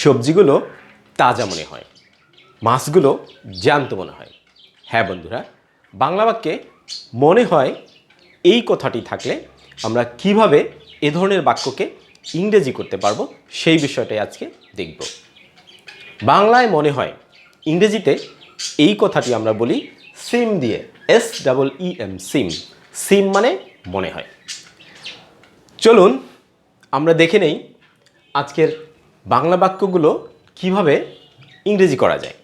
সবজিগুলো তাজা মনে হয়, মাছগুলো জ্যান্ত মনে হয়। হ্যাঁ বন্ধুরা, বাংলা বাক্যে মনে হয় এই কথাটি থাকলে আমরা কিভাবে এ ধরনের বাক্যকে ইংরেজি করতে পারবো সেই বিষয়টাই আজকে দেখব। বাংলায় মনে হয়, ইংরেজিতে এই কথাটি আমরা বলি সিম দিয়ে, SEEM, সিম। সিম মানে মনে হয়। চলুন আমরা দেখে নেই আজকের বাংলা বাক্যগুলো কিভাবে ইংরেজি করা যায়।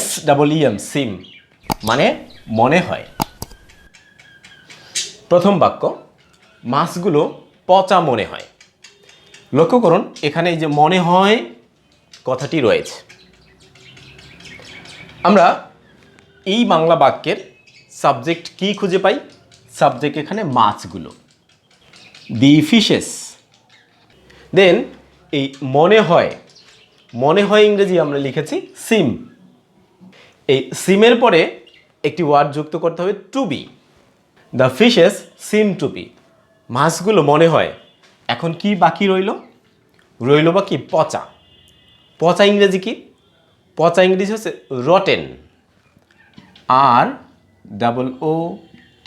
SEEM, সিম মানে মনে হয়। প্রথম বাক্য, মাছগুলো পচা মনে হয়। লক্ষ্য করুন, এখানে এই যে মনে হয় কথাটি রয়েছে। আমরা এই বাংলা বাক্যের সাবজেক্ট কি খুঁজে পাই? সাবজেক্ট এখানে মাছগুলো, দি ফিশেস। দেন এই মনে হয়, মনে হয় ইংরেজি আমরা লিখেছি সিম। এই সিমের পরে একটি ওয়ার্ড যুক্ত করতে হবে to be. The fishes seem to be. মাছগুলো মনে হয়। এখন কি বাকি রইল? রইল বা কি? পচা। পচা ইংরেজি কি? পচা ইংরেজি হচ্ছে rotten,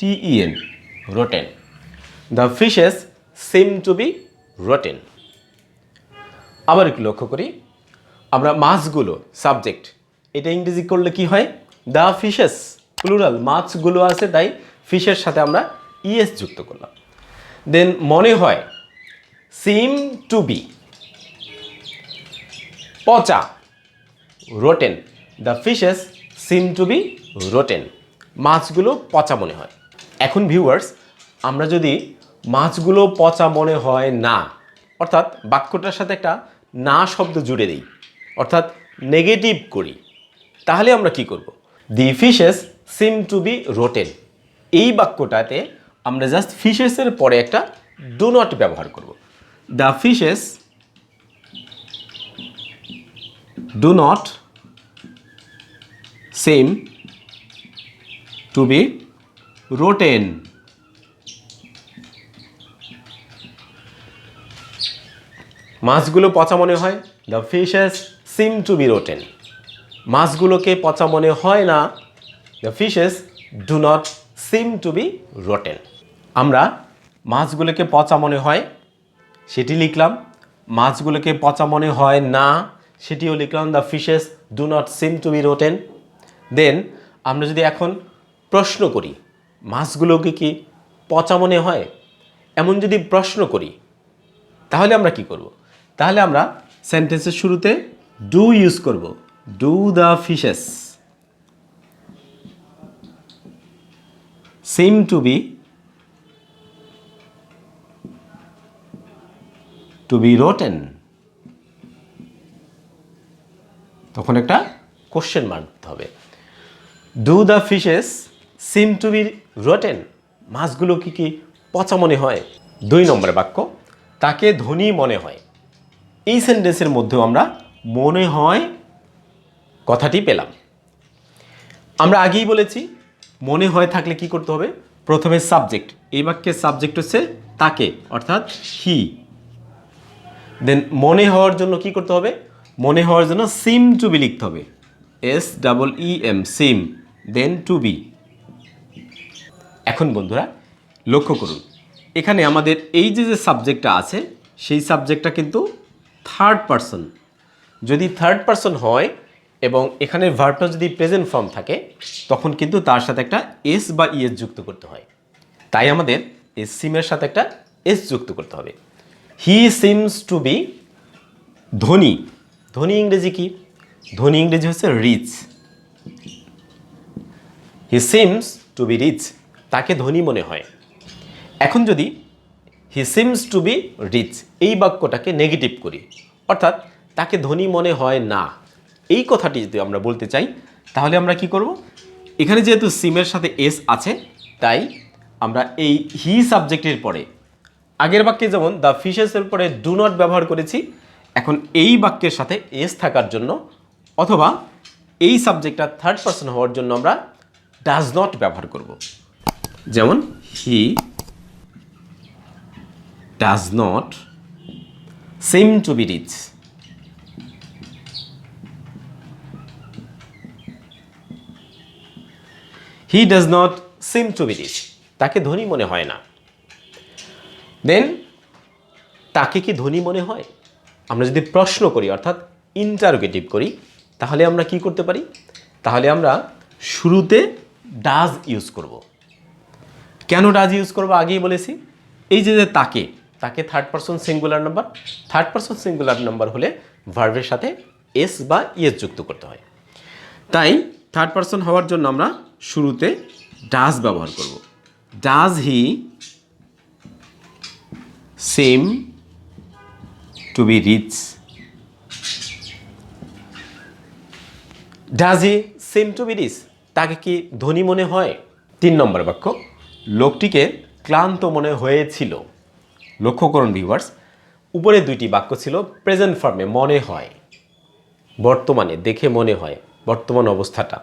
ROOTEN, rotten. The fishes seem to be rotten. আবার একটু লক্ষ্য করি, আমরা মাছগুলো সাবজেক্ট, এটা ইংরেজি করলে কি হয়? দ্য ফিশেস, প্লুরাল, মাছগুলো আছে তাই ফিশের সাথে আমরা ইএস যুক্ত করলাম। দেন মনে হয় সিম টু বি, পচা, rotten. The fishes seem to be rotten. মাছগুলো পচা মনে হয়। এখন ভিউয়ার্স, আমরা যদি মাছগুলো পচা মনে হয় না, অর্থাৎ বাক্যটার সাথে একটা না শব্দ জুড়ে দিই, অর্থাৎ নেগেটিভ করি, তাহলে আমরা কি করব? দি fishes seem to be rotten. এই বাক্যটাতে আমরা জাস্ট ফিশেসের পরে একটা ডু নট ব্যবহার করব। The fishes do not seem to be rotten. মাছগুলো পচা মনে হয়, the fishes seem to be rotten. মাছগুলোকে পচা মনে হয় না, the fishes do not seem to be rotten. আমরা মাছগুলোকে পচা মনে হয় সেটি লিখলাম, মাছগুলোকে পচা মনে হয় না সেটিও লিখলাম, the fishes do not seem to be rotten. Then আমরা যদি এখন প্রশ্ন করি, মাছগুলোকে কি পচা মনে হয়, এমন যদি প্রশ্ন করি, তাহলে আমরা কি করব? তাহলে আমরা সেন্টেন্সের শুরুতে ডু ইউজ করব। Do the fishes seem to be rotten. তখন একটা কোশ্চেন মার্ক দিতে হবে। Do the fishes seem to be rotten. মাছগুলো কি পচা মনে হয়? 2 নম্বর বাক্য, তাকে ধনী মনে হয়। এই সেন্টেন্সের মধ্যেও আমরা মনে হয় কথাটি পেলাম। আমরা আগেই বলেছি মনে হয় থাকলে কি করতে হবে? প্রথমে সাবজেক্ট, এই বাক্যের সাবজেক্ট হচ্ছে তাকে, অর্থাৎ হি। দেন মনে হওয়ার জন্য কি করতে হবে? মনে হওয়ার জন্য সিম টু বি লিখতে হবে, SEEM, SIM, then to B. এখন বন্ধুরা লক্ষ্য করুন, এখানে আমাদের এই যে সাবজেক্টটা আছে সেই সাবজেক্টটা কিন্তু থার্ড পারসন। যদি থার্ড পারসন হয় এবং এখানে ভার্বটা যদি প্রেজেন্ট ফর্ম থাকে, তখন কিন্তু তার সাথে একটা এস বা ইএস যুক্ত করতে হয়। তাই আমাদের এই সিমের সাথে একটা এস যুক্ত করতে হবে। হি সিমস টু বি ধনী। ধনী ইংরেজি কি? ধনী ইংরেজি হচ্ছে rich. He seems to be rich, তাকে ধনী মনে হয়। এখন যদি he seems to be rich এই বাক্যটাকে নেগেটিভ করি, অর্থাৎ তাকে ধনী মনে হয় না, এই কথাটি যদি আমরা বলতে চাই, তাহলে আমরা কি করব? এখানে যেহেতু সিমের সাথে এস আছে, তাই আমরা এই হি সাবজেক্টের পরে, আগের বাক্যে যেমন দ্য ফিশেসের পরে ডু নট ব্যবহার করেছি, এখন এই বাক্যের সাথে এস থাকার জন্য অথবা এই সাবজেক্টটা থার্ড পারসন হওয়ার জন্য আমরা ডাজ নট ব্যবহার করব। যেমন he does not seem to be rich, he does not seem to be rich, তাকে ধনী মনে হয় না। দেন তাকে কি ধনী মনে হয়? আমরা যদি প্রশ্ন করি অর্থাৎ ইন্টারোগেটিভ করি, তাহলে আমরা কি করতে পারি? তাহলে আমরা শুরুতে ডাজ ইউজ করব। কেন ডাজ ইউজ করব আগেই বলেছি। এই যে তাকে, তাকে third person singular number, third person singular number হলে ভার্বের সাথে এস বা ইএস যুক্ত করতে হয়। তাই থার্ড পারসন হওয়ার জন্য আমরা শুরুতে ডাজ ব্যবহার করব। Does he seem to be rich, does he seem to be rich, তাকে কি ধনী মনে হয়? 3 নম্বর বাক্য, লোকটিকে ক্লান্ত মনে হয়েছিল। লক্ষ্য করুন ভিউয়ার্স, উপরে 2টি বাক্য ছিল প্রেজেন্ট ফর্মে, মনে হয়, বর্তমানে দেখে মনে হয়, বর্তমান অবস্থাটা।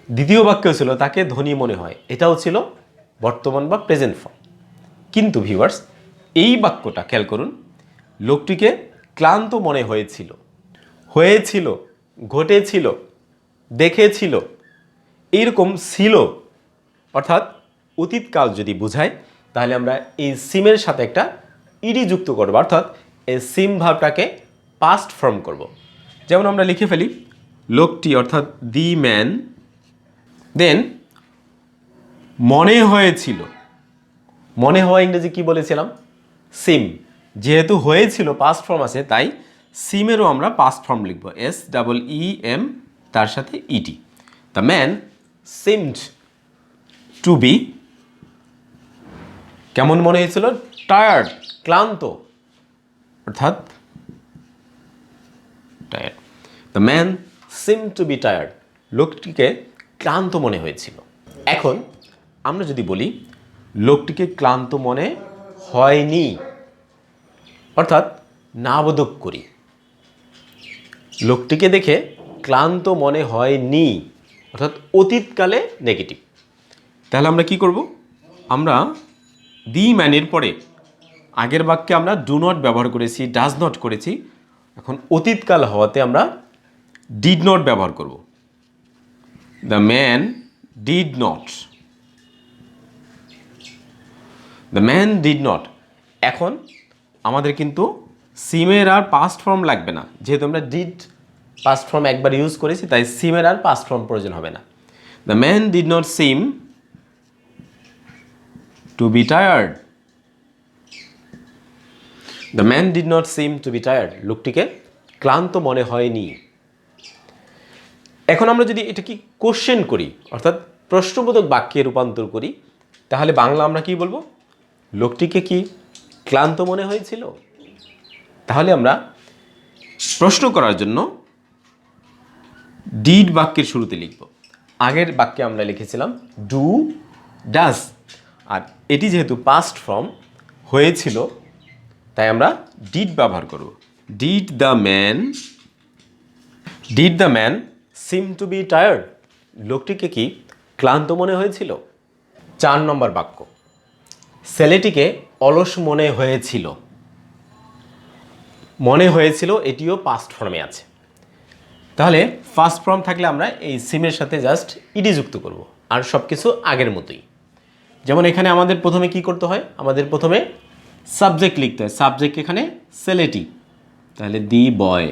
দ্বিতীয় বাক্য ছিল তাকে ধনী মনে হয়, এটাও ছিল বর্তমান বা প্রেজেন্ট ফর্ম। কিন্তু ভিউয়ার্স, এই বাক্যটা খেয়াল করুন, লোকটিকে ক্লান্ত মনে হয়েছিল, হয়েছিল, ঘটেছিল, দেখেছিল, এইরকম ছিল অর্থাৎ অতীতকাল যদি বোঝায়, তাহলে আমরা এই সিমের সাথে একটা ইডি যুক্ত করব, অর্থাৎ এই সিম ভার্বটাকে পাস্ট ফর্ম করব। যেমন আমরা লিখে ফেলি লোকটি অর্থাৎ দি ম্যান, দেন মনে হয়েছিল, মনে হয় ইংরেজি কি বলেছিলাম? সিম। যেহেতু হয়েছিল পাস্ট ফর্ম আছে, তাই সিমেরও আমরা পাস্ট ফর্ম লিখব, SEEM, তার সাথে ED. The man seemed to be, কেমন মনে হয়েছিল? টায়ার্ড, ক্লান্ত, অর্থাৎ tired. The man seem to be tired, লোকটিকে ক্লান্ত মনে হয়েছিল। এখন আমরা যদি বলি লোকটিকে ক্লান্ত মনে হয়নি, অর্থাৎ নাবোধক করি, লোকটিকে দেখে ক্লান্ত মনে হয়নি, অর্থাৎ অতীতকালে নেগেটিভ। তাহলে আমরা কি করব? আমরা দি ম্যানের পরে আগের বাক্যে আমরা ডু নট ব্যবহার করেছি, ডাজ নট করেছি, এখন অতীতকাল হওয়াতে আমরা ডিড নট ব্যবহার করব। The man did not, the man did not. এখন আমাদের কিন্তু সিমের আর পাস্ট ফর্ম লাগবে না, যেহেতু আমরা ডিড পাস্ট ফর্ম একবার ইউজ করেছি, তাই সিমের আর পাস্ট ফর্ম প্রয়োজন হবে না। The man did not seem to be tired, the man did not seem to be tired, লোকটিকে ক্লান্ত মনে হয়নি। এখন আমরা যদি এটা কি কোশ্চেন করি, অর্থাৎ প্রশ্নবোধক বাক্যে রূপান্তর করি, তাহলে বাংলা আমরা কি বলবো? লোকটিকে কি ক্লান্ত মনে হয়েছিল? তাহলে আমরা প্রশ্ন করার জন্য ডিড বাক্যের শুরুতে লিখব। আগের বাক্যে আমরা লিখেছিলাম ডু, ডাজ, আর এটি যেহেতু পাস্ট ফর্ম হয়েছিল, তাই আমরা ডিড ব্যবহার করব। Did the man seem to be tired, লোকটিকে কি ক্লান্ত মনে হয়েছিল? 4 নম্বর বাক্য, ছেলেটিকে অলস মনে হয়েছিল। মনে হয়েছিল এটিও পাস্ট ফর্মে আছে, তাহলে ফার্স্ট ফর্ম থাকলে আমরা এই সিমের সাথে জাস্ট ইডি যুক্ত করব, আর সব কিছু আগের মতোই। যেমন এখানে আমাদের প্রথমে কি করতে হয়? আমাদের প্রথমে সাবজেক্ট লিখতে হয়, সাবজেক্ট এখানে ছেলেটি, তাহলে দি বয়।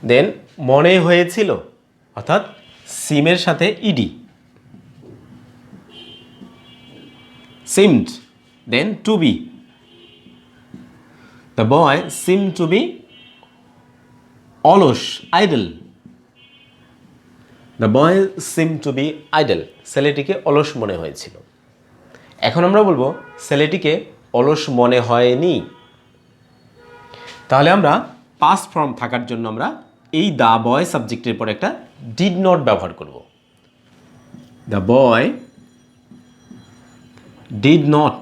দেন মনে হয়েছিল অর্থাৎ সিমের সাথে ED, seemed, then to be, the boy seem to be অলস, idle, the boy seem to be idle, ছেলেটিকে অলস মনে হয়েছিল। এখন আমরা বলবো ছেলেটিকে অলস মনে হয়নি। তাহলে আমরা পাস্ট ফর্ম থাকার জন্য আমরা এই দ্য বয় সাবজেক্টের পর একটা ডিড নট ব্যবহার করব। The boy did not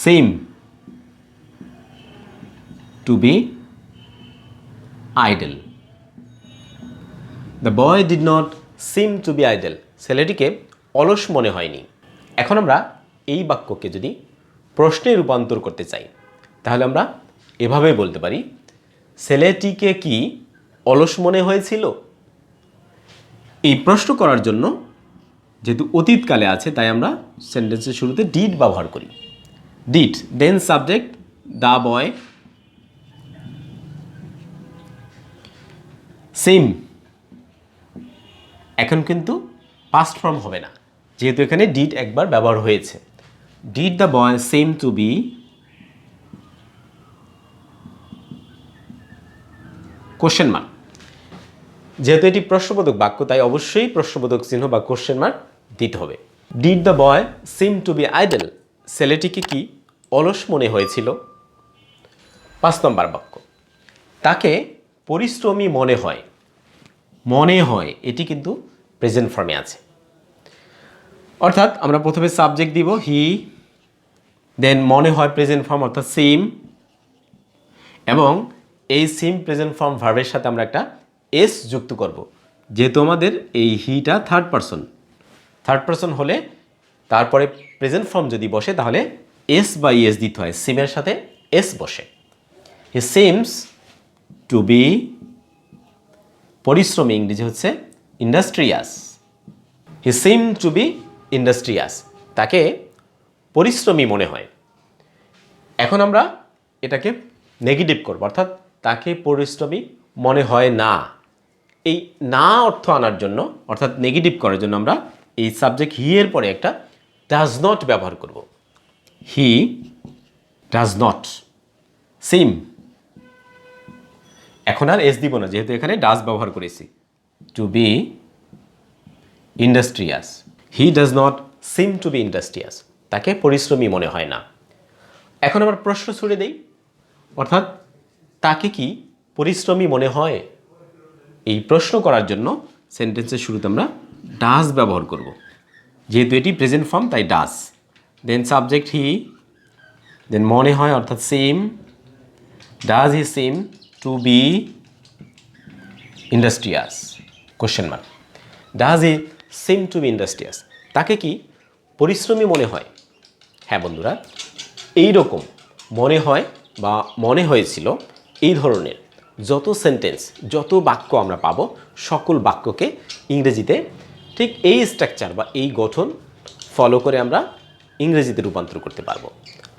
seem to be idle, the boy did not seem to be idle, ছেলেটিকে অলস মনে হয়নি। এখন আমরা এই বাক্যকে যদি প্রশ্নে রূপান্তর করতে চাই, তাহলে আমরা এভাবে বলতে পারি ছেলেটিকে কি অলস মনে হয়েছিল? এই প্রশ্ন করার জন্য যেহেতু অতীতকালে আছে তাই আমরা সেন্টেন্সের শুরুতে ডিড ব্যবহার করি। Did, then subject the boy, seem. এখন কিন্তু পাস্ট ফর্ম হবে না, যেহেতু এখানে ডিড একবার ব্যবহার হয়েছে। Did the boy seem to be question mark. যেহেতু এটি প্রশ্নবোধক বাক্য তাই অবশ্যই প্রশ্নবোধক চিহ্ন বা কোশ্চেন মার্ক দিতে হবে। Did the boy seem to be idle, ছেলেটিকে কি অলস মনে হয়েছিল? 5 নম্বর বাক্য, তাকে পরিশ্রমী মনে হয়। মনে হয় এটি কিন্তু প্রেজেন্ট ফর্মে আছে, অর্থাৎ আমরা প্রথমে সাবজেক্ট দিব হি, দেন মনে হয় প্রেজেন্ট ফর্ম অর্থাৎ সিম, এবং এই সিম প্রেজেন্ট ফর্ম ভার্বের সাথে আমরা একটা এস যুক্ত করব। যেহেতু আমাদের এই হিটা থার্ড পারসন হলে তারপরে প্রেজেন্ট ফর্ম যদি বসে তাহলে এস বা ইএস দিতে হয়, সিমের সাথে এস বসে। হি সিমস টু বি, পরিশ্রমী ইংরেজি হচ্ছে industrious. He seem to be industrious, তাকে পরিশ্রমী মনে হয়। এখন আমরা এটাকে নেগেটিভ করব, অর্থাৎ তাকে পরিশ্রমী মনে হয় না। এই না অর্থ আনার জন্য অর্থাৎ নেগেটিভ করার জন্য আমরা এই সাবজেক্ট হি এর পরে একটা ডাজ নট ব্যবহার করব। হি ডাজ নট সিম, এখন আর এস দিব না যেহেতু এখানে ডাজ ব্যবহার করেছি। To be industrious, he does not seem to be industrious, তাকে পরিশ্রমী মনে হয় না। এখন আবার প্রশ্ন ছুড়ে দেই, অর্থাৎ তাকে কি পরিশ্রমী মনে হয়? এই প্রশ্ন করার জন্য সেন্টেন্সের শুরুতে আমরা ডাজ ব্যবহার করব। যেহেতু এটি প্রেজেন্ট ফর্ম তাই does, then subject he, then মনে হয় অর্থাৎ seem, does he seem to be industrious question mark. Does he seem to be industrious, তাকে কি পরিশ্রমী মনে হয়? হ্যাঁ বন্ধুরা, এই রকম মনে হয় বা মনে হয়েছিল এই ধরনের যত সেন্টেন্স, যত বাক্য আমরা পাবো সকল বাক্যকে ইংরেজিতে ঠিক এই স্ট্রাকচার বা এই গঠন ফলো করে আমরা ইংরেজিতে রূপান্তর করতে পারবো।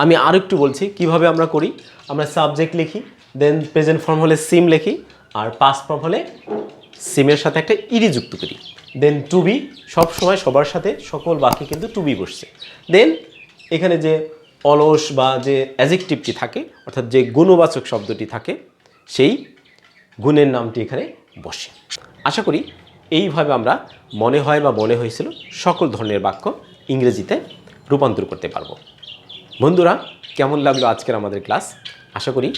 আমি আর একটু বলছি কিভাবে আমরা করি। আমরা সাবজেক্ট লিখি, দেন প্রেজেন্ট ফর্ম হলে সিম লিখি, আর পাস্ট ফর্ম হলে সিমের সাথে একটা ইডি যুক্ত করি, দেন টু বি, সবসময় সবার সাথে সকল বাক্যে কিন্তু টু বি বসছে। দেন এখানে যে অলস বা যে অ্যাজেক্টিভটি থাকে অর্থাৎ যে গুণবাচক শব্দটি থাকে সেই গুণের নামটি এখানে বসে। আশা করি এইভাবে আমরা মনে হয় বা মনে হয়েছিল সকল ধরনের বাক্য ইংরেজিতে রূপান্তর করতে পারবো। বন্ধুরা, কেমন লাগলো আজকের আমাদের ক্লাস? আশা করি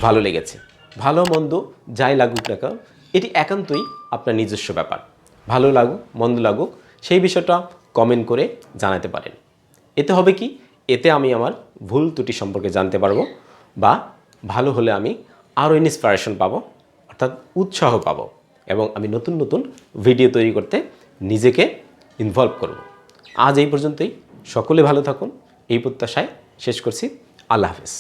ভালো লেগেছে। ভালো মন্দ যাই লাগুক না কেন, এটি একান্তই আপনার নিজস্ব ব্যাপার। ভালো লাগুক মন্দ লাগুক সেই বিষয়টা কমেন্ট করে জানাতে পারেন। এতে হবে কি, এতে আমি আমার ভুল ত্রুটি সম্পর্কে জানতে পারবো, বা ভালো হলে আমি আরও ইন্সপিরেশন পাবো, অর্থাৎ উৎসাহ পাবো, এবং আমি নতুন নতুন ভিডিও তৈরি করতে নিজেকে ইনভলভ করব। আজ এই পর্যন্তই। সকলে ভালো থাকুন এই প্রত্যাশায় শেষ করছি। আল্লাহ হাফেজ।